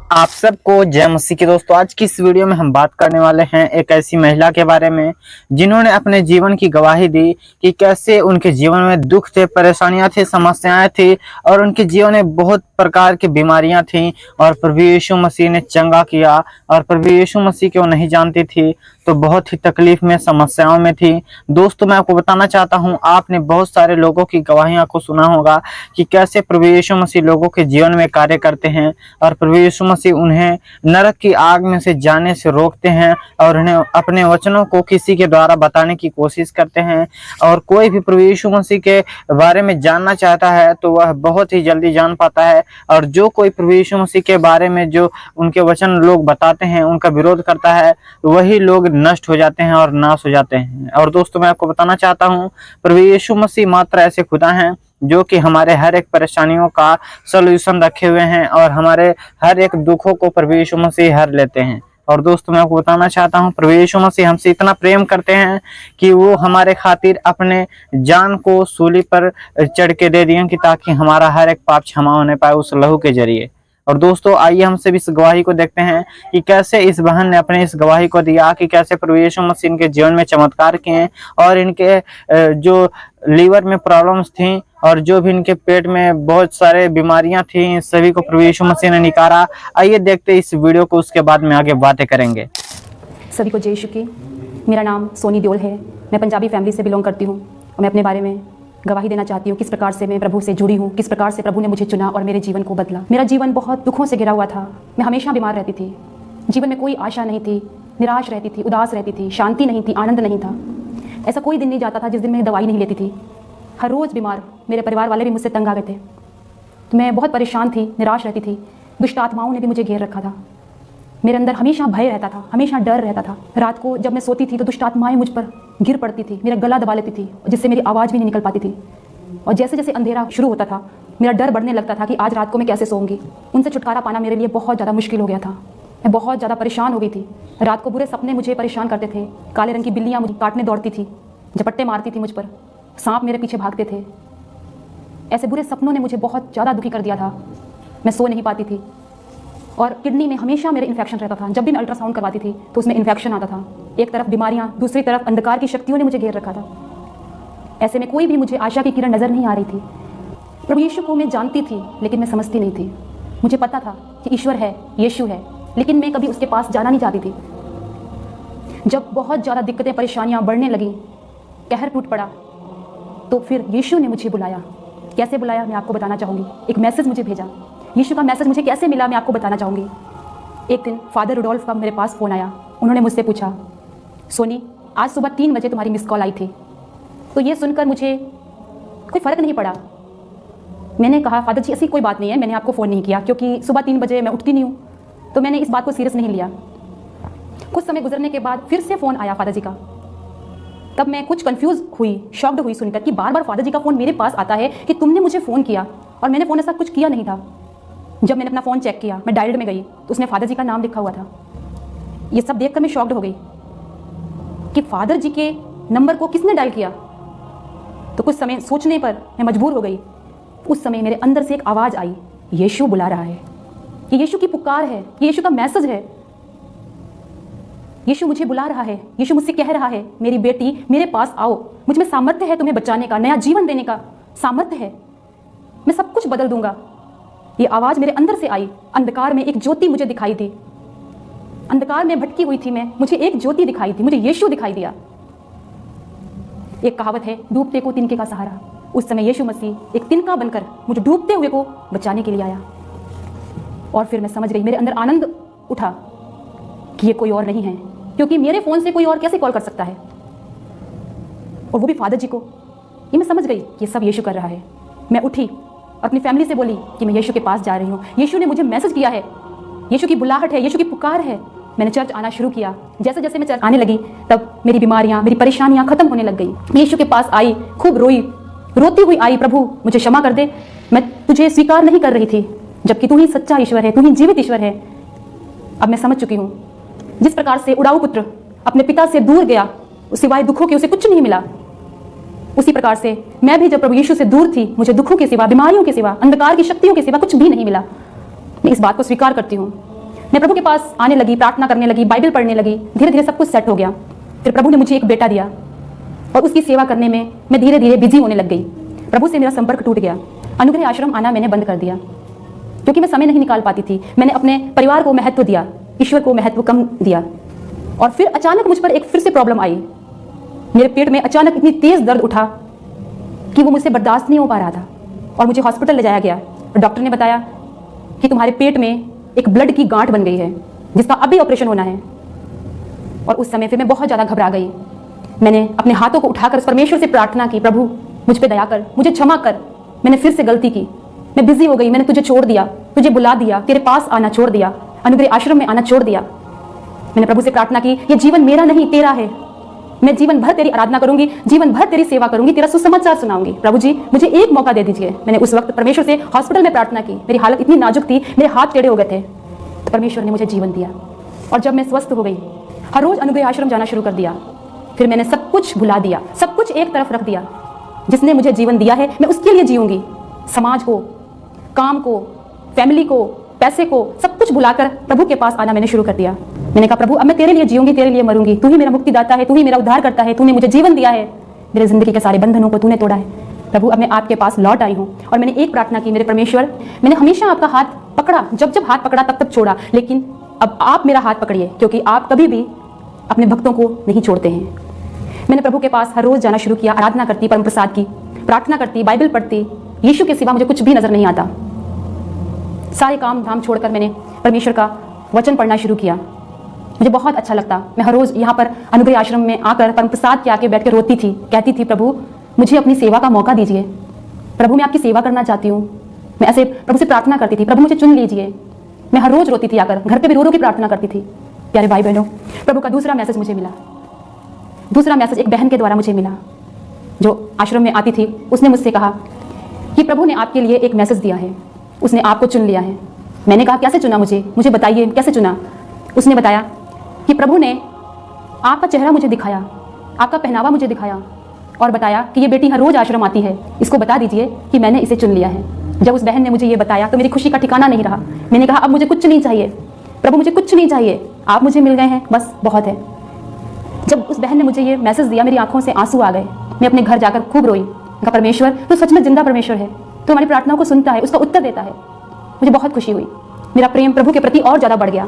आप सबको जय मसीह की। दोस्तों, आज की इस वीडियो में हम बात करने वाले हैं एक ऐसी महिला के बारे में जिन्होंने अपने जीवन की गवाही दी कि कैसे उनके जीवन में दुख थे, परेशानियां थी, समस्याएं थी और उनके जीवन में बहुत प्रकार की बीमारियां थीं और प्रभु यीशु मसीह ने चंगा किया। और प्रभु यीशु मसीह को नहीं जानती थी तो बहुत ही तकलीफ में, समस्याओं में थी। दोस्तों, मैं आपको बताना चाहता हूं, आपने बहुत सारे लोगों की गवाहियां को सुना होगा कि कैसे प्रभु यीशु मसीह लोगों के जीवन में कार्य करते हैं और प्रभु यीशु मसीह उन्हें नरक की आग में से जाने से रोकते हैं और उन्हें अपने वचनों को किसी के द्वारा बताने की कोशिश करते हैं। और कोई भी प्रभु यीशु मसीह के बारे में जानना चाहता है तो वह बहुत ही जल्दी जान पाता है, और जो कोई प्रभु यीशु मसीह के बारे में जो उनके वचन लोग बताते हैं, उनका विरोध करता है, तो वही लोग नष्ट हो जाते हैं और नाश हो जाते हैं। और दोस्तों, मैं आपको बताना चाहता हूँ, प्रभु यीशु मसीह मात्र ऐसे खुदा हैं जो कि हमारे हर एक परेशानियों का सॉल्यूशन रखे हुए हैं और हमारे हर एक दुखों को प्रभु यीशु मसीह हर लेते हैं। और दोस्तों, मैं आपको बताना चाहता हूँ, प्रभु यीशु मसीह हमसे इतना प्रेम करते हैं कि वो हमारे खातिर अपने जान को सूली पर चढ़ के दे दिए कि ताकि हमारा हर एक पाप क्षमा होने पाए उस लहू के जरिए। और दोस्तों, आइए हम सब इस गवाही को देखते हैं कि कैसे इस बहन ने अपने इस गवाही को दिया कि कैसे प्रभु यीशु मसीह इनके जीवन में चमत्कार किए और इनके जो लीवर में प्रॉब्लम्स थी और जो भी इनके पेट में बहुत सारे बीमारियां थी, सभी को प्रभु यीशु मसीह ने निकाला। आइए देखते इस वीडियो को, उसके बाद में आगे बातें करेंगे। सभी को जय यीशु की। मेरा नाम सोनी देओल है। मैं पंजाबी फैमिली से बिलोंग करती हूँ और मैं अपने बारे में गवाही देना चाहती हूँ किस प्रकार से मैं प्रभु से जुड़ी हूँ, किस प्रकार से प्रभु ने मुझे चुना और मेरे जीवन को बदला। मेरा जीवन बहुत दुखों से घिरा हुआ था। मैं हमेशा बीमार रहती थी, जीवन में कोई आशा नहीं थी, निराश रहती थी, उदास रहती थी, शांति नहीं थी, आनंद नहीं था। ऐसा कोई दिन नहीं जाता था जिस दिन मैं दवाई नहीं लेती थी। हर रोज़ बीमार, मेरे परिवार वाले भी मुझसे तंग आ गए थे। तो मैं बहुत परेशान थी, निराश रहती थी। दुष्ट आत्माओं ने भी मुझे घेर रखा था। मेरे अंदर हमेशा भय रहता था, हमेशा डर रहता था। रात को जब मैं सोती थी तो दुष्ट आत्माएं मुझ पर गिर पड़ती थी, मेरा गला दबा लेती थी, जिससे मेरी आवाज़ भी नहीं निकल पाती थी। और जैसे जैसे अंधेरा शुरू होता था, मेरा डर बढ़ने लगता था कि आज रात को मैं कैसे सोऊंगी। उनसे छुटकारा पाना मेरे लिए बहुत ज़्यादा मुश्किल हो गया था। मैं बहुत ज़्यादा परेशान हो गई थी। रात को बुरे सपने मुझे परेशान करते थे। काले रंग की बिल्लियाँ मुझे काटने दौड़ती थी, झपट्टे मारती थी मुझ पर, सांप मेरे पीछे भागते थे। ऐसे बुरे सपनों ने मुझे बहुत ज़्यादा दुखी कर दिया था। मैं सो नहीं पाती थी और किडनी में हमेशा मेरे इन्फेक्शन रहता था। जब भी मैं अल्ट्रासाउंड करवाती थी तो उसमें इन्फेक्शन आता था। एक तरफ बीमारियाँ, दूसरी तरफ अंधकार की शक्तियों ने मुझे घेर रखा था। ऐसे में कोई भी मुझे आशा की किरण नज़र नहीं आ रही थी। प्रभु यीशु को मैं जानती थी लेकिन मैं समझती नहीं थी। मुझे पता था कि ईश्वर है, यीशु है, लेकिन मैं कभी उसके पास जाना नहीं चाहती थी। जब बहुत ज़्यादा दिक्कतें, परेशानियाँ बढ़ने लगी, कहर टूट पड़ा, तो फिर यीशु ने मुझे बुलाया। कैसे बुलाया मैं आपको बताना चाहूँगी। एक मैसेज मुझे भेजा। यीशु का मैसेज मुझे कैसे मिला मैं आपको बताना चाहूँगी। एक दिन फादर रुडोल्फ का मेरे पास फ़ोन आया। उन्होंने मुझसे पूछा, सोनी, आज सुबह 3 बजे तुम्हारी मिस कॉल आई थी। तो ये सुनकर मुझे कोई फ़र्क नहीं पड़ा। मैंने कहा, फादर जी ऐसी कोई बात नहीं है, मैंने आपको फ़ोन नहीं किया क्योंकि सुबह 3 बजे मैं उठती नहीं हूँ। तो मैंने इस बात को सीरियस नहीं लिया। कुछ समय गुजरने के बाद फिर से फ़ोन आया फादर जी का। तब मैं कुछ कंफ्यूज हुई, शॉक्ड हुई सुनकर कि बार बार फादर जी का फ़ोन मेरे पास आता है कि तुमने मुझे फ़ोन किया, और मैंने फ़ोन ऐसा कुछ किया नहीं था। जब मैंने अपना फ़ोन चेक किया, मैं डायल्ड में गई तो उसमें फादर जी का नाम लिखा हुआ था। ये सब देखकर मैं शॉक्ड हो गई कि फादर जी के नंबर को किसने डायल किया। तो कुछ समय सोचने पर मैं मजबूर हो गई। उस समय मेरे अंदर से एक आवाज़ आई, यीशु बुला रहा है, ये यीशु की पुकार है, ये यीशु का मैसेज है। यीशु मुझे बुला रहा है, यीशु मुझसे कह रहा है, मेरी बेटी मेरे पास आओ, मुझ में सामर्थ्य है तुम्हें बचाने का, नया जीवन देने का सामर्थ्य है, मैं सब कुछ बदल दूंगा। ये आवाज़ मेरे अंदर से आई। अंधकार में एक ज्योति मुझे दिखाई दी। अंधकार में भटकी हुई थी मैं, मुझे एक ज्योति दिखाई दी, मुझे यीशु दिखाई दिया। एक कहावत है, डूबते को तिनके का सहारा। उस समय यीशु मसीह एक तिनका बनकर मुझे डूबते हुए को बचाने के लिए आया। और फिर मैं समझ गई, मेरे अंदर आनंद उठा कि ये कोई और नहीं है, क्योंकि मेरे फ़ोन से कोई और कैसे कॉल कर सकता है, और वो भी फादर जी को। ये मैं समझ गई कि ये सब यीशु कर रहा है। मैं उठी और अपनी फैमिली से बोली कि मैं यीशु के पास जा रही हूँ, यीशु ने मुझे मैसेज किया है, यीशु की बुलाहट है, यीशु की पुकार है। मैंने चर्च आना शुरू किया। जैसे जैसे मैं चर्च आने लगी तब मेरी बीमारियाँ, मेरी परेशानियाँ खत्म होने लग गई। मैं यीशु के पास आई, खूब रोई, रोती हुई आई, प्रभु मुझे क्षमा कर दे, मैं तुझे स्वीकार नहीं कर रही थी, जबकि तू ही सच्चा ईश्वर है, तू ही जीवित ईश्वर है। अब मैं समझ चुकी हूँ, जिस प्रकार से उड़ाऊ पुत्र अपने पिता से दूर गया, सिवाय दुखों के उसे कुछ नहीं मिला, उसी प्रकार से मैं भी जब प्रभु यीशु से दूर थी, मुझे दुखों के सिवा, बीमारियों के सिवा, अंधकार की शक्तियों के सिवा कुछ भी नहीं मिला। मैं इस बात को स्वीकार करती हूँ। मैं प्रभु के पास आने लगी, प्रार्थना करने लगी, बाइबल पढ़ने लगी। धीरे धीरे सब कुछ सेट हो गया। फिर प्रभु ने मुझे एक बेटा दिया और उसकी सेवा करने में मैं धीरे धीरे बिजी होने लग गई। प्रभु से मेरा संपर्क टूट गया। अनुग्रह आश्रम आना मैंने बंद कर दिया क्योंकि मैं समय नहीं निकाल पाती थी। मैंने अपने परिवार को महत्व दिया, ईश्वर को महत्व कम दिया। और फिर अचानक मुझ पर एक फिर से प्रॉब्लम आई। मेरे पेट में अचानक इतनी तेज दर्द उठा कि वो मुझसे बर्दाश्त नहीं हो पा रहा था और मुझे हॉस्पिटल ले जाया गया। डॉक्टर ने बताया कि तुम्हारे पेट में एक ब्लड की गांठ बन गई है जिसका अभी ऑपरेशन होना है। और उस समय फिर मैं बहुत ज़्यादा घबरा गई। मैंने अपने हाथों को उठाकर परमेश्वर से प्रार्थना की, प्रभु मुझ पे दया कर, मुझे क्षमा कर, मैंने फिर से गलती की, मैं बिजी हो गई, मैंने तुझे छोड़ दिया, तुझे बुला दिया, तेरे पास आना छोड़ दिया, अनुग्रह आश्रम में आना छोड़ दिया। मैंने प्रभु से प्रार्थना की, ये जीवन मेरा नहीं तेरा है, मैं जीवन भर तेरी आराधना करूंगी, जीवन भर तेरी सेवा करूंगी, तेरा सुसमाचार सुनाऊंगी। प्रभु जी मुझे एक मौका दे दीजिए। मैंने उस वक्त परमेश्वर से हॉस्पिटल में प्रार्थना की। मेरी हालत इतनी नाजुक थी, मेरे हाथ टेढ़े हो गए थे। तो परमेश्वर ने मुझे जीवन दिया और जब मैं स्वस्थ हो गई, हर रोज अनुग्रह आश्रम जाना शुरू कर दिया। फिर मैंने सब कुछ भुला दिया, सब कुछ एक तरफ रख दिया। जिसने मुझे जीवन दिया है मैं उसके लिए जीऊंगी। समाज को, काम को, फैमिली को, पैसे को, सब कुछ भुलाकर प्रभु के पास आना मैंने शुरू कर दिया। मैंने कहा प्रभु अब मैं तेरे लिए जीऊंगी, तेरे लिए मरूंगी। तू ही मेरा मुक्तिदाता है, तू ही मेरा उद्धार करता है, तूने मुझे जीवन दिया है, मेरे जिंदगी के सारे बंधनों को तूने तोड़ा है। प्रभु अब मैं आपके पास लौट आई हूँ और मैंने एक प्रार्थना की, मेरे परमेश्वर मैंने हमेशा आपका हाथ पकड़ा, जब जब हाथ पकड़ा तब तब छोड़ा, लेकिन अब आप मेरा हाथ पकड़िए क्योंकि आप कभी भी अपने भक्तों को नहीं छोड़ते हैं। मैंने प्रभु के पास हर रोज जाना शुरू किया, आराधना करती, परम प्रसाद की प्रार्थना करती, बाइबल पढ़ती। यीशु के सिवा मुझे कुछ भी नजर नहीं आता। सारे काम धाम छोड़कर मैंने परमेश्वर का वचन पढ़ना शुरू किया। मुझे बहुत अच्छा लगता। मैं हर रोज यहाँ पर अनुग्रह आश्रम में आकर परम प्रसाद के आके बैठ कर रोती थी, कहती थी प्रभु मुझे अपनी सेवा का मौका दीजिए, प्रभु मैं आपकी सेवा करना चाहती हूँ। मैं ऐसे प्रभु से प्रार्थना करती थी, प्रभु मुझे चुन लीजिए। मैं हर रोज रोती थी, आकर घर पे भी रो रो की प्रार्थना करती थी। प्यारे भाई बहनों, प्रभु का दूसरा मैसेज मुझे मिला। दूसरा मैसेज एक बहन के द्वारा मुझे मिला जो आश्रम में आती थी। उसने मुझसे कहा कि प्रभु ने आपके लिए एक मैसेज दिया है, उसने आपको चुन लिया है। मैंने कहा कैसे चुना, मुझे बताइए कैसे चुना। उसने बताया कि प्रभु ने आपका चेहरा मुझे दिखाया, आपका पहनावा मुझे दिखाया और बताया कि ये बेटी हर रोज आश्रम आती है, इसको बता दीजिए कि मैंने इसे चुन लिया है। जब उस बहन ने मुझे ये बताया तो मेरी खुशी का ठिकाना नहीं रहा। मैंने कहा अब मुझे कुछ नहीं चाहिए प्रभु, मुझे कुछ नहीं चाहिए, आप मुझे मिल गए हैं, बस बहुत है। जब उस बहन ने मुझे ये मैसेज दिया मेरी आंखों से आंसू आ गए। मैं अपने घर जाकर खूब रोई। कहा परमेश्वर तो सच में जिंदा परमेश्वर है, तो हमारी प्रार्थनाओं को सुनता है, उसका उत्तर देता है। मुझे बहुत खुशी हुई, मेरा प्रेम प्रभु के प्रति और ज्यादा बढ़ गया।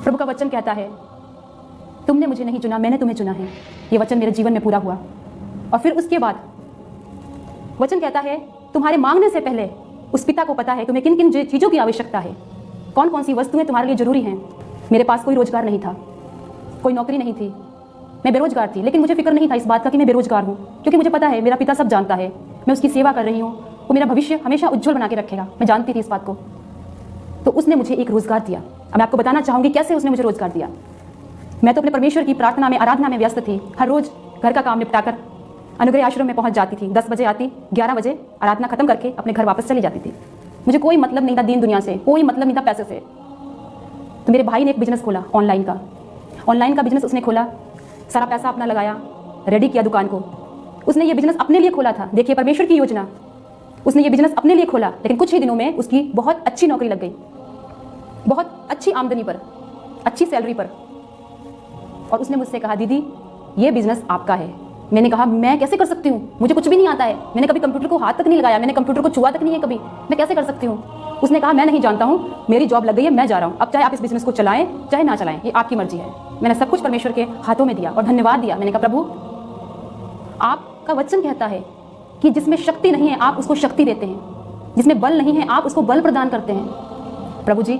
प्रभु का वचन कहता है तुमने मुझे नहीं चुना, मैंने तुम्हें चुना है। ये वचन मेरे जीवन में पूरा हुआ। और फिर उसके बाद वचन कहता है तुम्हारे मांगने से पहले उस पिता को पता है तुम्हें किन किन चीजों की आवश्यकता है, कौन कौन सी वस्तुएं तुम्हारे लिए जरूरी हैं। मेरे पास कोई रोजगार नहीं था, कोई नौकरी नहीं थी, मैं बेरोजगार थी, लेकिन मुझे फिक्र नहीं था इस बात का कि मैं बेरोजगार हूँ, क्योंकि मुझे पता है मेरा पिता सब जानता है, मैं उसकी सेवा कर रही हूँ, वो मेरा भविष्य हमेशा उज्जवल बना के रखेगा। मैं जानती थी इस बात को। तो उसने मुझे एक रोजगार दिया। अब मैं आपको बताना चाहूंगी कैसे उसने मुझे रोजगार दिया। मैं तो अपने परमेश्वर की प्रार्थना में, आराधना में व्यस्त थी। हर रोज घर का काम निपटाकर अनुग्रह आश्रम में पहुंच जाती थी। 10 बजे आती, 11 बजे आराधना खत्म करके अपने घर वापस चली जाती थी। मुझे कोई मतलब नहीं था दीन दुनिया से, कोई मतलब नहीं था पैसे से। तो मेरे भाई ने एक बिजनेस खोला, ऑनलाइन का बिजनेस उसने खोला, सारा पैसा अपना लगाया, रेडी किया दुकान को। उसने ये बिजनेस अपने लिए खोला था। देखिए परमेश्वर की योजना, उसने ये बिजनेस अपने लिए खोला, लेकिन कुछ ही दिनों में उसकी बहुत अच्छी नौकरी लग गई, बहुत अच्छी आमदनी पर, अच्छी सैलरी पर। और उसने मुझसे कहा दीदी ये बिजनेस आपका है। मैंने कहा मैं कैसे कर सकती हूँ, मुझे कुछ भी नहीं आता है, मैंने कभी कंप्यूटर को हाथ तक नहीं लगाया, मैंने कंप्यूटर को छुआ तक नहीं है कभी, मैं कैसे कर सकती हूँ। उसने कहा मैं नहीं जानता हूँ, मेरी जॉब लग गई है, मैं जा रहा हूँ, अब चाहे आप इस बिजनेस को चलाएं चाहे ना चलाएं, ये आपकी मर्जी है। मैंने सब कुछ परमेश्वर के हाथों में दिया और धन्यवाद दिया। मैंने कहा प्रभु आपका वचन कहता है कि जिसमें शक्ति नहीं है आप उसको शक्ति देते हैं, जिसमें बल नहीं है आप उसको बल प्रदान करते हैं। प्रभु जी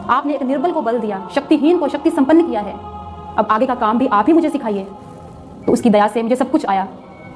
आपने एक निर्बल को बल दिया, शक्तिहीन को शक्ति संपन्न किया है। अब आगे का काम भी आप ही मुझे सिखाइए। तो उसकी दया से मुझे सब कुछ आया।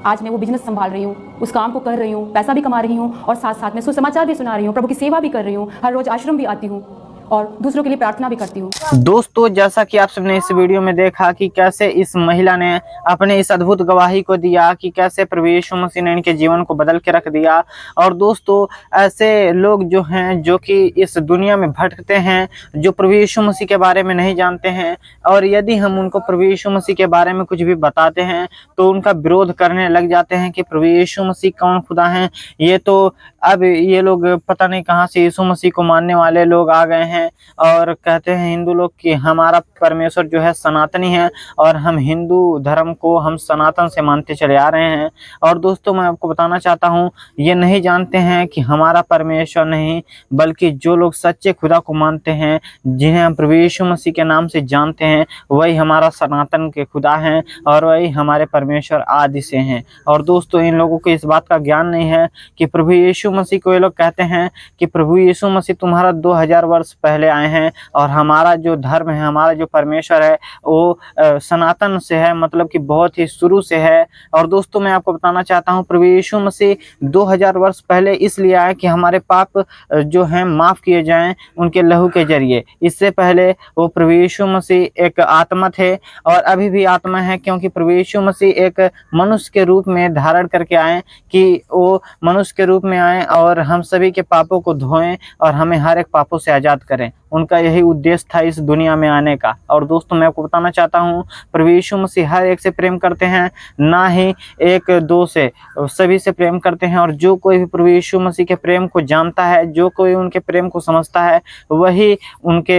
आज मैं वो बिजनेस संभाल रही हूँ, उस काम को कर रही हूँ, पैसा भी कमा रही हूँ और साथ साथ में सुसमाचार भी सुना रही हूँ, प्रभु की सेवा भी कर रही हूँ, हर रोज आश्रम भी आती हूँ और दूसरों के लिए प्रार्थना भी करती हूँ। दोस्तों जैसा कि आप सबने इस वीडियो में देखा कि कैसे इस महिला ने अपने इस अद्भुत गवाही को दिया कि कैसे प्रभु यीशु मसीह ने इनके जीवन को बदल के रख दिया। और दोस्तों ऐसे लोग जो हैं जो कि इस दुनिया में भटकते हैं, जो प्रभु यीशु मसीह के बारे में नहीं जानते हैं, और यदि हम उनको प्रभु यीशु मसीह के बारे में कुछ भी बताते हैं तो उनका विरोध करने लग जाते हैं कि प्रभु यीशु मसीह कौन खुदा हैं। ये तो अब ये लोग पता नहीं कहाँ से यीशु मसीह को मानने वाले लोग आ गए हैं हैं और कहते हैं हिंदू लोग कि हमारा परमेश्वर जो है सनातनी है और हम हिंदू धर्म को हम सनातन से मानते चले आ रहे हैं। और दोस्तों मैं आपको बताना चाहता हूँ, ये नहीं जानते हैं कि हमारा परमेश्वर नहीं, बल्कि जो लोग सच्चे खुदा को मानते हैं, जिन्हें हम प्रभु यीशु मसीह के नाम से जानते हैं, वही हमारा सनातन के खुदा हैं और वही हमारे परमेश्वर आदि से हैं। और दोस्तों इन लोगों को इस बात का ज्ञान नहीं है कि प्रभु यीशु मसीह को ये लोग कहते हैं कि प्रभु यीशु मसीह तुम्हारा 2000 वर्ष पहले आए हैं और हमारा जो धर्म है, हमारा जो परमेश्वर है वो सनातन से है, मतलब कि बहुत ही शुरू से है। और दोस्तों मैं आपको बताना चाहता हूँ, प्रभु यीशु मसीह 2000 वर्ष पहले इसलिए आए कि हमारे पाप जो हैं माफ़ किए जाएं उनके लहू के जरिए। इससे पहले वो प्रभु यीशु मसीह एक आत्मा थे और अभी भी आत्मा है, क्योंकि प्रभु यीशु मसीह एक मनुष्य के रूप में धारण करके आए कि वो मनुष्य के रूप में आए और हम सभी के पापों को धोएं और हमें हर एक पापों से आज़ाद करें। उनका यही उद्देश्य था इस दुनिया में आने का। और दोस्तों मैं आपको बताना चाहता हूँ, प्रभु यीशु मसीह हर एक से प्रेम करते हैं, ना ही एक दो से, सभी से प्रेम करते हैं। और जो कोई भी प्रभु यीशु मसीह के प्रेम को जानता है, जो कोई उनके प्रेम को समझता है, वही उनके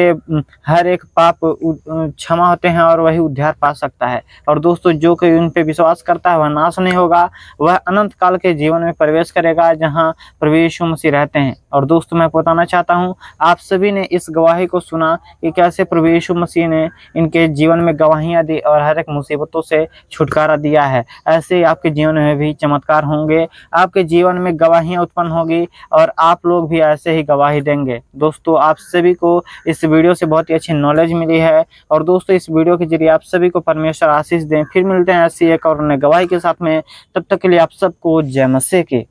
हर एक पाप क्षमा होते हैं और वही उद्धार पा सकता है। और दोस्तों जो कोई उन पे विश्वास करता है वह नाश नहीं होगा, वह अनंत काल के जीवन में प्रवेश करेगा जहाँ प्रभु यीशु मसीह रहते हैं। और दोस्तों मैं बताना चाहता हूँ, आप सभी ने इस गवाही को सुना कि कैसे प्रभु यीशु मसीह ने इनके जीवन में गवाहियाँ दी और हर एक मुसीबतों से छुटकारा दिया है। ऐसे ही आपके जीवन में भी चमत्कार होंगे, आपके जीवन में गवाहियाँ उत्पन्न होगी और आप लोग भी ऐसे ही गवाही देंगे। दोस्तों आप सभी को इस वीडियो से बहुत ही अच्छी नॉलेज मिली है और दोस्तों इस वीडियो के जरिए आप सभी को परमेश्वर आशीष दें। फिर मिलते हैं ऐसी एक और नई गवाही के साथ में, तब तक के लिए आप सबको जय मसीह की।